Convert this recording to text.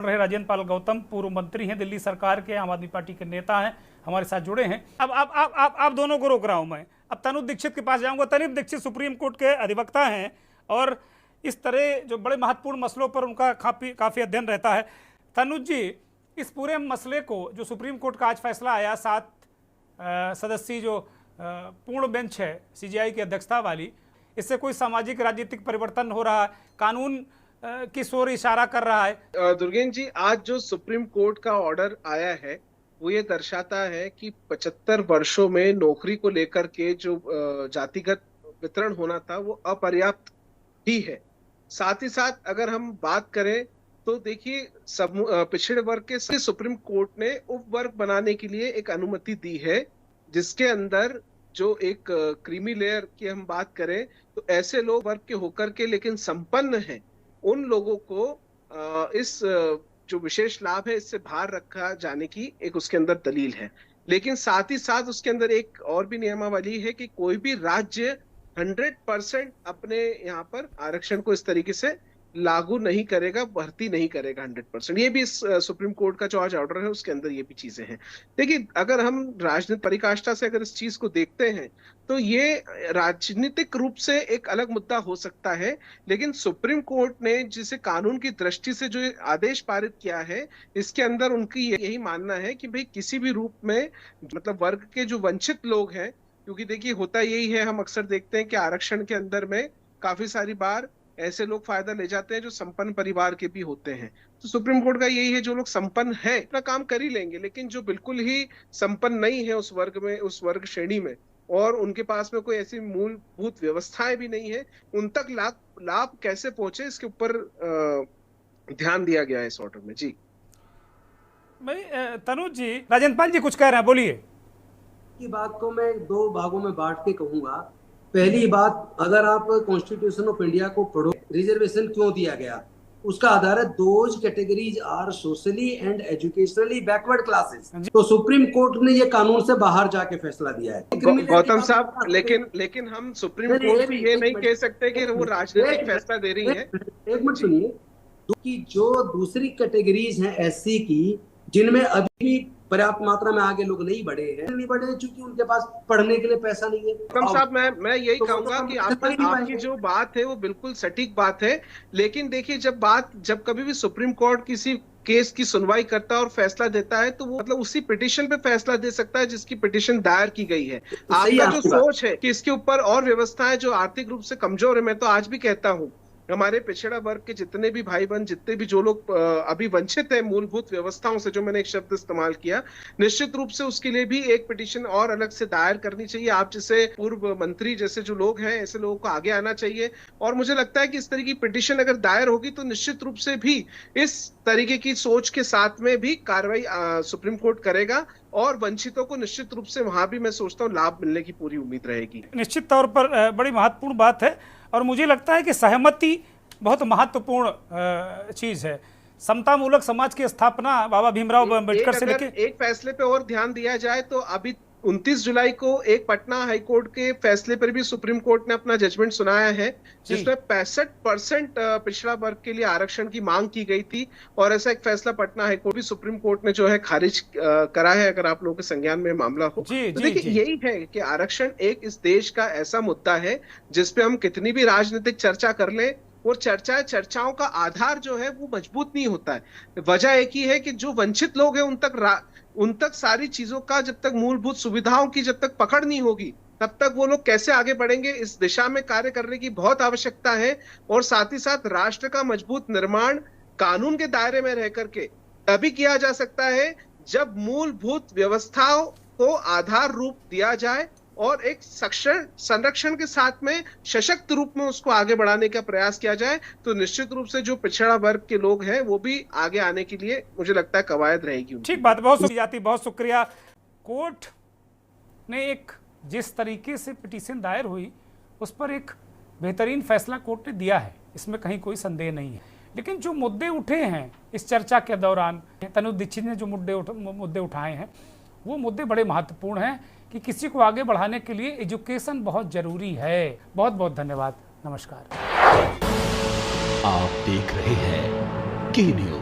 रहे राजेंद्र पाल गौतम पूर्व मंत्री हैं, दिल्ली सरकार के आम आदमी पार्टी के नेता हैं, हमारे साथ जुड़े हैं। अब आप दोनों को रोक रहा हूं मैं। अब तनुज दीक्षित के पास जाऊंगा। तनुज दीक्षित सुप्रीम कोर्ट के अधिवक्ता हैं और इस तरह जो बड़े महत्वपूर्ण मसलों पर उनका काफ़ी अध्ययन रहता है। तनुज जी, इस पूरे मसले को जो सुप्रीम कोर्ट का आज फैसला आया, 7 सदस्यीय जो पूर्ण बेंच है सीजेआई की अध्यक्षता वाली, इससे कोई सामाजिक राजनीतिक परिवर्तन हो रहा है, कानून किस ओर इशारा कर रहा है? दुर्गेन जी, आज जो सुप्रीम कोर्ट का ऑर्डर आया है वो ये दर्शाता है कि 75 वर्षों में नौकरी को लेकर के जो जातिगत वितरण होना था वो अपर्याप्त ही है। साथ ही साथ अगर हम बात करें तो देखिए, सब पिछड़े वर्ग के सुप्रीम कोर्ट ने उप वर्ग बनाने के लिए एक अनुमति दी है, जिसके अंदर जो एक क्रीमी लेयर की हम बात करें तो ऐसे लोग वर्ग के होकर के लेकिन संपन्न हैं, उन लोगों को इस जो विशेष लाभ है इससे बाहर रखा जाने की एक उसके अंदर दलील है। लेकिन साथ ही साथ उसके अंदर एक और भी नियमावली है कि कोई भी राज्य 100% अपने यहाँ पर आरक्षण को इस तरीके से लागू नहीं करेगा, भर्ती नहीं करेगा 100%। ये भी इस सुप्रीम कोर्ट का जो आज ऑर्डर है उसके अंदर ये भी चीजें हैं। देखिए, अगर हम राजनीतिक परिकाष्ठा से अगर इस चीज को देखते हैं तो ये राजनीतिक रूप से एक अलग मुद्दा हो सकता है, लेकिन सुप्रीम कोर्ट ने जिसे कानून की दृष्टि से जो आदेश पारित किया है, इसके अंदर उनकी यही मानना है कि भाई किसी भी रूप में मतलब वर्ग के जो वंचित लोग हैं, क्योंकि देखिए होता यही है, हम अक्सर देखते हैं कि आरक्षण के अंदर में काफी सारी बार ऐसे लोग फायदा ले जाते हैं जो संपन्न परिवार के भी होते हैं। तो सुप्रीम कोर्ट का यही है, जो लोग संपन्न हैं अपना काम कर ही लेंगे, लेकिन जो बिल्कुल ही संपन्न नहीं है उस वर्ग में, उस वर्ग श्रेणी में, और उनके पास में कोई ऐसी मूलभूत व्यवस्थाएं भी नहीं है, उन तक लाभ कैसे पहुंचे इसके ऊपर ध्यान दिया गया है इस ऑर्डर में। जी भाई तनुज जी, राजेंद्र पाल जी कुछ कह रहे हैं, बोलिए। की बात को मैं 2 भागों में बांट के कहूंगा। पहली बात, अगर आप कॉन्स्टिट्यूशन ऑफ इंडिया को पढ़ो, रिजर्वेशन क्यों दिया गया, उसका आधार है those categories are socially and educationally backward classes. तो सुप्रीम कोर्ट ने ये कानून से बाहर जाके फैसला दिया है। गौतम साहब, लेकिन हम सुप्रीम कोर्ट भी ये नहीं कह सकते कि वो राजनीतिक फैसला दे रही है। एक मिनट सुनिए, कि जो दूसरी कैटेगरीज हैं एससी की, जिनमें अभी भी पर्याप्त मात्रा में आगे लोग नहीं बढ़े चूंकि उनके पास पढ़ने के लिए पैसा नहीं है। गौतम साहब, मैं यही कहूंगा कि आपकी जो बात है वो बिल्कुल सटीक बात है, लेकिन देखिए, जब कभी भी सुप्रीम कोर्ट किसी केस की सुनवाई करता है और फैसला देता है तो वो मतलब उसी पिटीशन पे फैसला दे सकता है जिसकी पिटीशन दायर की गई है। आपका जो सोच है कि इसके ऊपर और व्यवस्थाएं जो आर्थिक रूप से कमजोर है, मैं तो आज भी कहता हूँ हमारे पिछड़ा वर्ग के जितने भी भाई बहन, जितने भी जो लोग अभी वंचित है मूलभूत व्यवस्थाओं से, जो मैंने एक शब्द इस्तेमाल किया, निश्चित रूप से उसके लिए भी एक पिटीशन और अलग से दायर करनी चाहिए। आप जैसे पूर्व मंत्री जैसे जो लोग हैं, ऐसे लोगों को आगे आना चाहिए, और मुझे लगता है कि इस तरह की पिटीशन अगर दायर होगी तो निश्चित रूप से भी इस तरीके की सोच के साथ में भी कार्रवाई सुप्रीम कोर्ट करेगा, और वंचितों को निश्चित रूप से वहां भी मैं सोचता हूँ लाभ मिलने की पूरी उम्मीद रहेगी। निश्चित तौर पर बड़ी महत्वपूर्ण बात है, और मुझे लगता है कि सहमति बहुत महत्वपूर्ण चीज है। समतामूलक समाज की स्थापना बाबा भीमराव अम्बेडकर से लेकर एक फैसले पे और ध्यान दिया जाए तो अभी 29 जुलाई को एक पटना हाईकोर्ट के फैसले पर भी सुप्रीम कोर्ट ने अपना जजमेंट सुनाया है, जिसमें 65% पिछड़ा वर्ग के लिए आरक्षण की मांग की गई थी, और ऐसा एक फैसला पटना हाईकोर्ट भी सुप्रीम कोर्ट ने जो है खारिज करा है, अगर आप लोगों के संज्ञान में मामला हो। तो देखिए, यही है कि आरक्षण एक इस देश का ऐसा मुद्दा है जिसपे हम कितनी भी राजनीतिक चर्चा कर लें, और चर्चाओं का आधार जो है वो मजबूत नहीं होता है। वजह एक ही है कि जो वंचित लोग हैं उन तक सारी चीजों का, जब तक मूलभूत सुविधाओं की जब तक पकड़ नहीं होगी, तब तक वो लोग कैसे आगे बढ़ेंगे। इस दिशा में कार्य करने की बहुत आवश्यकता है, और साथ ही साथ राष्ट्र का मजबूत निर्माण कानून के दायरे में रह करके तभी किया जा सकता है जब मूलभूत व्यवस्थाओं को आधार रूप दिया जाए, और एक संरक्षण के साथ में सशक्त रूप में उसको आगे बढ़ाने का प्रयास किया जाए, तो निश्चित रूप से जो पिछड़ा वर्ग के लोग हैं वो भी आगे आने के लिए मुझे लगता है कवायद रहेगी। ठीक बात, बहुत शुक्रिया। कोर्ट ने एक जिस तरीके से पिटीशन दायर हुई उस पर एक बेहतरीन फैसला कोर्ट ने दिया है, इसमें कहीं कोई संदेह नहीं है। लेकिन जो मुद्दे उठे हैं इस चर्चा के दौरान, तनुज दीक्षित ने जो मुद्दे उठाए हैं, वो मुद्दे बड़े महत्वपूर्ण हैं कि किसी को आगे बढ़ाने के लिए एजुकेशन बहुत जरूरी है। बहुत बहुत धन्यवाद, नमस्कार। आप देख रहे हैं की न्यूज।